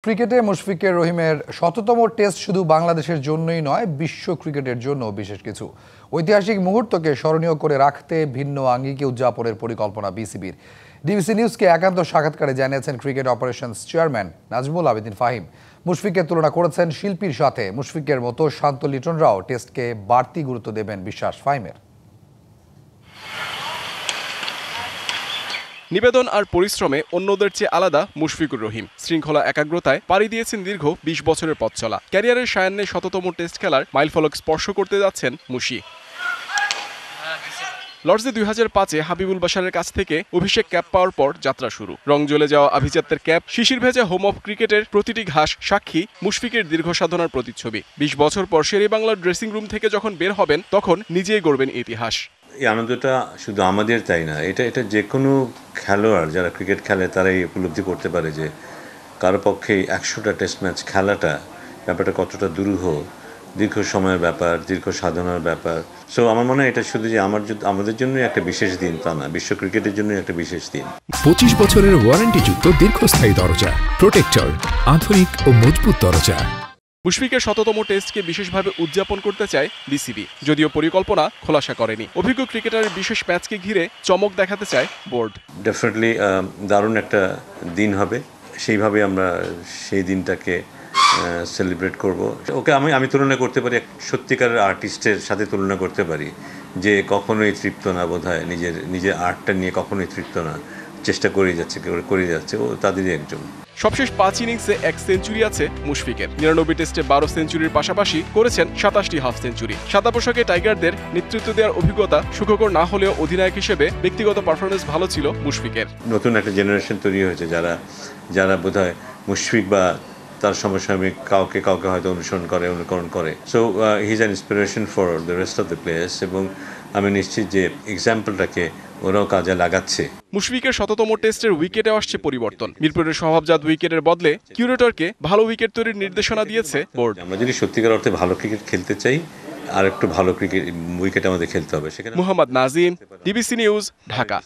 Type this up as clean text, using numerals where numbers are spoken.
ক্রিকেটে মুশফিকুর রহিমের শততম টেস্ট শুধু বাংলাদেশের জন্যই নয়, বিশ্ব ক্রিকেটের জন্য বিশেষ কিছু ঐতিহাসিক মুহূর্তকে স্মরণীয় করে রাখতে ভিন্ন আঙ্গিকে উদযাপনের পরিকল্পনা বিসিবির। ডিবিসি নিউজকে একান্ত সাক্ষাৎকারে জানিয়েছেন cricket operations chairman Nazmul Abedin Fahim. মুশফিকের তুলনা করেছেন শিল্পীর সাথে। মুশফিকের মতো শান্ত লিটনরাও টেস্টকে বাড়তি গুরুত্ব দেবেন বিশ্বাস ফাহিমের। নিবেদন আর পরিশ্রমে অন্যদের চেয়ে আলাদা মুশফিকুর রহিম। শৃঙ্খলা একাগ্রতায় পাড়ি দিয়েছেন দীর্ঘ ২০ বছরের পথ চলা। ক্যারিয়ারের সায়ান্নে শততম টেস্ট খেলার মাইলফলক স্পর্শ করতে যাচ্ছেন মুশি। লর্ডসে ২০০৫-এ হাবিবুল বাশারের কাছ থেকে অভিষেক ক্যাপ পাওয়ার পর যাত্রা শুরু। রং জ্বলে যাওয়া আভিজাত্যের ক্যাপ, শিশির ভেজা হোম অফ ক্রিকেটের প্রতিটি ঘাস সাক্ষী মুশফিকের দীর্ঘ সাধনার প্রতিচ্ছবি। ২০ বছর পর শেরেবাংলার ড্রেসিং রুম থেকে যখন বের হবেন, তখন নিজেই গড়বেন ইতিহাস। এই আনন্দটা শুধু আমাদের তাই না, এটা যে কোনো খেলোয়াড় যারা ক্রিকেট খেলে তারাই উপলব্ধি করতে পারে যে কারো পক্ষে ১০০টা টেস্ট ম্যাচ খেলাটা ব্যাপারটা কতটা দুরূহ, দীর্ঘ সময়ের ব্যাপার, দীর্ঘ সাধনার ব্যাপার। সো আমার মনে হয় এটা শুধু যে আমাদের জন্যই একটা বিশেষ দিন তা না, বিশ্ব ক্রিকেটের জন্যই একটা বিশেষ দিন। ২৫ বছরের ওয়ারেন্টিযুক্ত দীর্ঘস্থায়ী দরজা প্রোটেক্টর, আধুনিক ও মজবুত দরজা। মুশফিকের শততম টেস্টকে বিশেষভাবে উদযাপন করতে চায় বিসিবি, যদিও পরিকল্পনা খোলাসা করেনি। অভিজ্ঞ ক্রিকেটারের বিশেষ ম্যাচকে ঘিরে চমক দেখাতে চায় বোর্ড। ডেফিনেটলি দারুণ একটা দিন হবে, সেইভাবে আমরা সেই দিনটাকে সেলিব্রেট করব। ওকে আমি তুলনা করতে পারি সত্যিকারের আর্টিস্টের সাথে তুলনা করতে পারি, যে কখনোই তৃপ্ত না, বোধহয় নিজের আর্টটা নিয়ে কখনোই তৃপ্ত না, চেষ্টা করে যাচ্ছে ও তাদেরই একজন। সবশেষ ৫ ইনিংসে ১ সেঞ্চুরি আছে মুশফিকের। ৯৯ টেস্টে ১২ সেঞ্চুরির পাশাপাশি করেছেন ২৭টি হাফ সেঞ্চুরি। সাদা পোশাকে টাইগারদের নেতৃত্ব দেওয়ার অভিজ্ঞতা সুখকর না হলেও অধিনায়ক হিসেবে ব্যক্তিগত পারফরমেন্স ভালো ছিল মুশফিকের। নতুন একটা জেনারেশন তৈরি হয়েছে যারা বোধহয় মুশফিক বা তার সমসাময়িক কাউকে হয়তো অনুকরণ করে। So he is an inspiration for the rest of the players, এবং আমি নিশ্চিত যে এক্সাম্পলটাকে ওরাও কাজে লাগাচ্ছে। মুশফিকের শততম টেস্টের উইকেটে আসছে পরিবর্তন। মিরপুরের স্বভাবজাত উইকেটের বদলে কিউরেটরকে ভালো উইকেট তৈরির নির্দেশনা দিয়েছে বোর্ড। আমরা যদি সত্যিকার অর্থে ভালো ক্রিকেট খেলতে চাই, আর একটু ভালো ক্রিকেট উইকেট আমাদের খেলতে হবে। সেখানে মোহাম্মদ নাজিম, ডিবিসি নিউজ, ঢাকা।